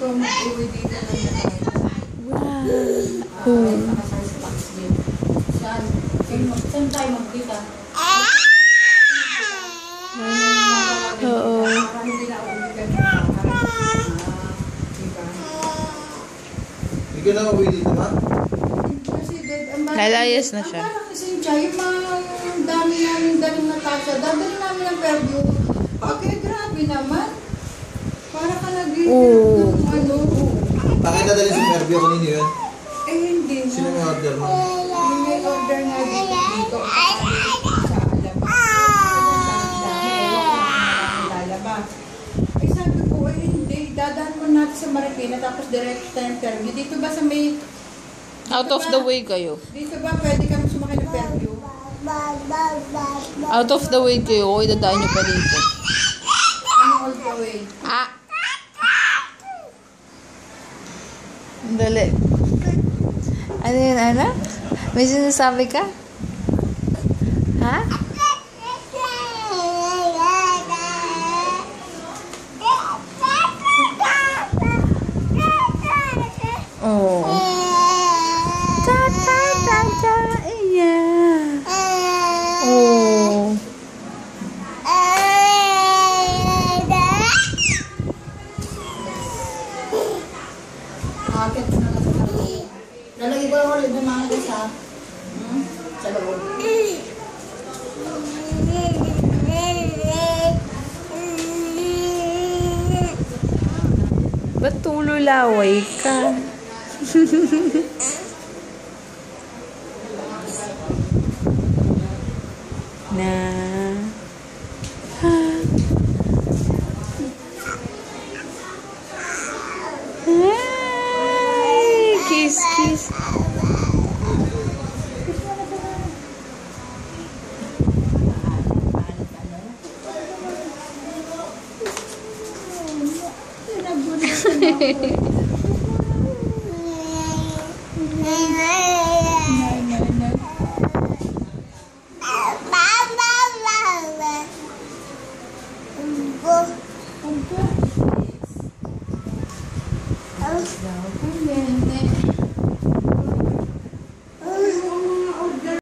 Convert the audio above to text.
ko mag-uwi dito na tayo. Wow. Saan tayo magkita? Oo. Hindi ka na uwi dito, ma? Lalayas na siya. Ang kasi yung mga dami namin daling Natasha, dadali namin ang perfume. Okay, grabe naman. Para ka nag-review ng ano. Bakit dadali si Mervio kanino yun? Eh, hindi. Sino may order mo? Yung may order nga dito. Ay, sabi ko, ay hindi. Dadaan ko natin sa Marikina tapos direct sa interview. Dito ba sa may... Out of the way kayo. Dito ba pwede kami sumakay ng interview? Out of the way kayo. O, idadaan nyo pa dito. Ano all the way? Ah! Dali. Ano yun, Ana? May sinasabi ka? Ha? Oh. Ta-ta-ta-ta. Yeah. Oh. Akit na lang sa loob. Lalagay ko lang ulit ng mga gasa. Sa loob. Ba't tululaway ka? Na. Ha. Ay, kiss, kiss.